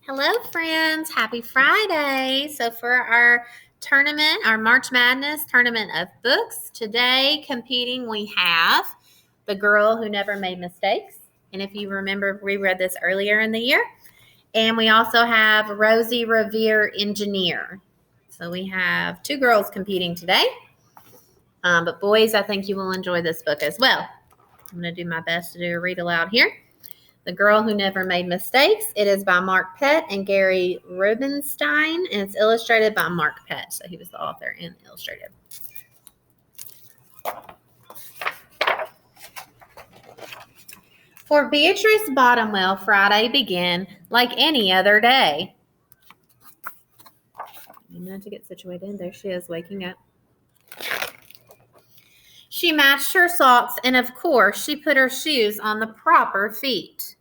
Hello, friends. Happy Friday. So, for our tournament, our March Madness tournament of books, today competing, we have The Girl Who Never Made Mistakes. And if you remember, we read this earlier in the year. And we also have Rosie Revere Engineer. So, we have two girls competing today. But, boys, I think you will enjoy this book as well. I'm going to do my best to do a read aloud here. The Girl Who Never Made Mistakes. It is by Mark Pett and Gary Rubenstein, and it's illustrated by Mark Pett. So he was the author and the illustrator. For Beatrice Bottomwell, Friday began like any other day. A minute to get situated. There she is, waking up. She matched her socks, and of course, she put her shoes on the proper feet.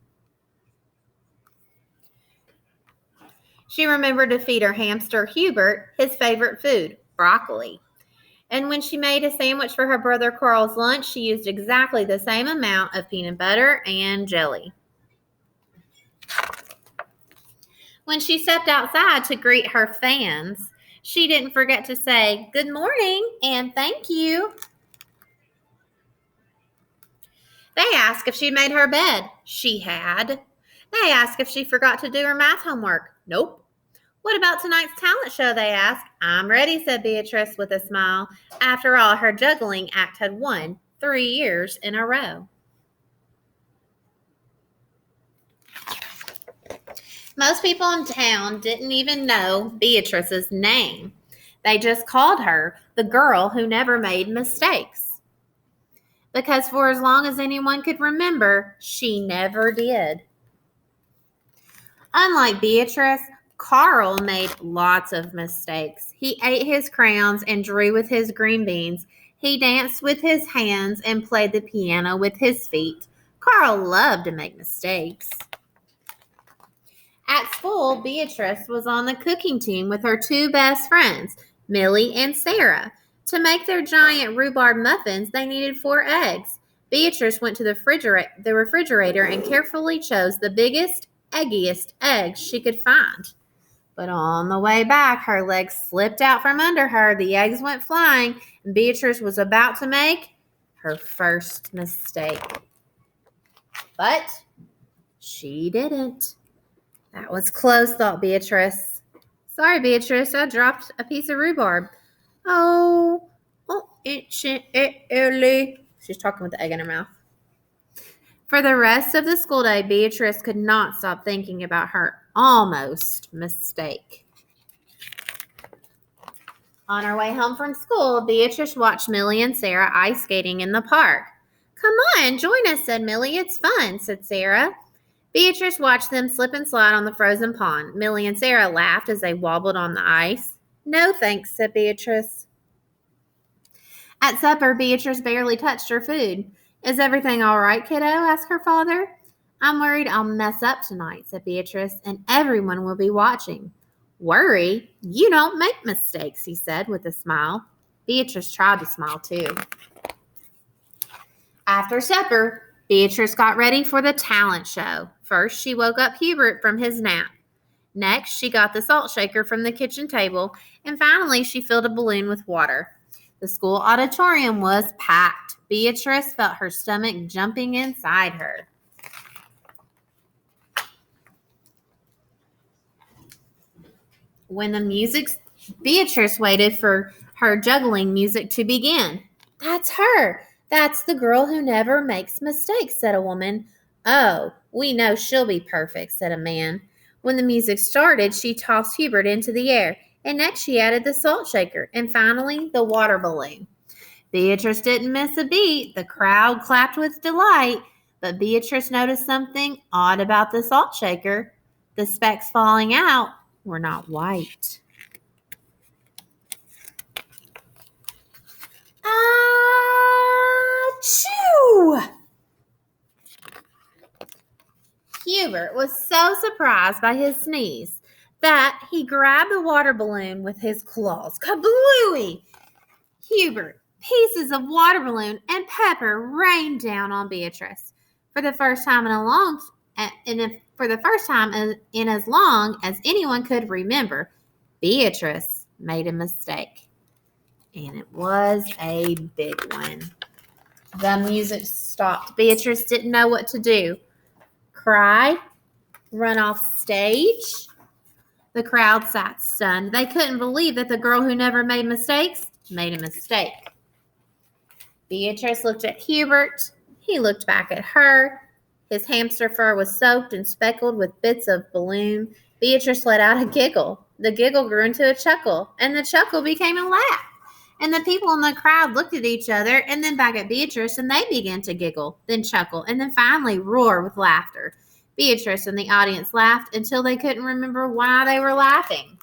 She remembered to feed her hamster Hubert his favorite food, broccoli. And when she made a sandwich for her brother Carl's lunch, she used exactly the same amount of peanut butter and jelly. When she stepped outside to greet her fans, she didn't forget to say good morning and thank you. They asked if she'd made her bed. She had. They asked if she forgot to do her math homework. Nope. What about tonight's talent show, they asked. I'm ready, said Beatrice with a smile. After all, her juggling act had won 3 years in a row. Most people in town didn't even know Beatrice's name. They just called her the girl who never made mistakes. Because for as long as anyone could remember, she never did. Unlike Beatrice, Carl made lots of mistakes. He ate his crayons and drew with his green beans. He danced with his hands and played the piano with his feet. Carl loved to make mistakes. At school, Beatrice was on the cooking team with her two best friends, Millie and Sarah. To make their giant rhubarb muffins, they needed 4 eggs. Beatrice went to the refrigerator and carefully chose the biggest, eggiest eggs she could find. But on the way back, her legs slipped out from under her, the eggs went flying, and Beatrice was about to make her first mistake. But she didn't. That was close, thought Beatrice. Sorry, Beatrice, I dropped a piece of rhubarb. Oh, it's early. She's talking with the egg in her mouth. For the rest of the school day, Beatrice could not stop thinking about her almost mistake. On her way home from school, Beatrice watched Millie and Sarah ice skating in the park. Come on, join us, said Millie. It's fun, said Sarah. Beatrice watched them slip and slide on the frozen pond. Millie and Sarah laughed as they wobbled on the ice. No thanks, said Beatrice. At supper, Beatrice barely touched her food. Is everything all right, kiddo? Asked her father. I'm worried I'll mess up tonight, said Beatrice, and everyone will be watching. Worry? You don't make mistakes, he said with a smile. Beatrice tried to smile too. After supper, Beatrice got ready for the talent show. First, she woke up Hubert from his nap. Next, she got the salt shaker from the kitchen table, and finally, she filled a balloon with water. The school auditorium was packed. Beatrice felt her stomach jumping inside her. When the Beatrice waited for her juggling music to begin. That's her. That's the girl who never makes mistakes, said a woman. Oh, we know she'll be perfect, said a man. When the music started, she tossed Hubert into the air, and next she added the salt shaker, and finally the water balloon. Beatrice didn't miss a beat. The crowd clapped with delight, but Beatrice noticed something odd about the salt shaker. The specks falling out were not white. Achoo! Hubert was so surprised by his sneeze that he grabbed the water balloon with his claws. Kablooey! Hubert, pieces of water balloon, and pepper rained down on Beatrice. For the first time in a long For the first time in as long as anyone could remember, Beatrice made a mistake. And it was a big one. The music stopped. Beatrice didn't know what to do. Cry? Run off stage? The crowd sat stunned. They couldn't believe that the girl who never made mistakes made a mistake. Beatrice looked at Hubert. He looked back at her. His hamster fur was soaked and speckled with bits of balloon. Beatrice let out a giggle. The giggle grew into a chuckle, and the chuckle became a laugh. And the people in the crowd looked at each other and then back at Beatrice, and they began to giggle, then chuckle, and then finally roar with laughter. Beatrice and the audience laughed until they couldn't remember why they were laughing.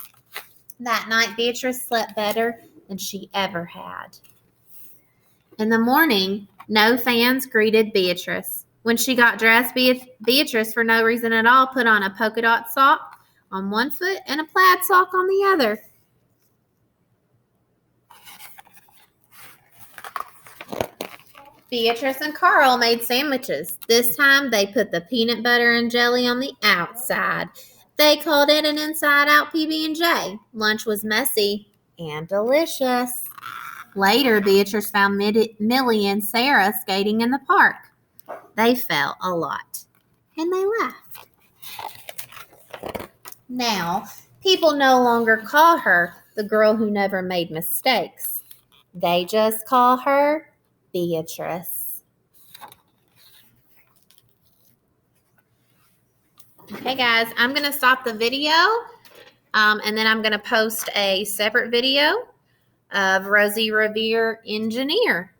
That night, Beatrice slept better than she ever had. In the morning, no fans greeted Beatrice. When she got dressed, Beatrice, for no reason at all, put on a polka dot sock on one foot and a plaid sock on the other. Beatrice and Carl made sandwiches. This time, they put the peanut butter and jelly on the outside. They called it an inside-out PB&J. Lunch was messy and delicious. Later, Beatrice found Millie and Sarah skating in the park. They fell a lot, and they laughed. Now, people no longer call her the girl who never made mistakes. They just call her Beatrice. Okay, guys, I'm going to stop the video, and then I'm going to post a separate video of Rosie Revere Engineer.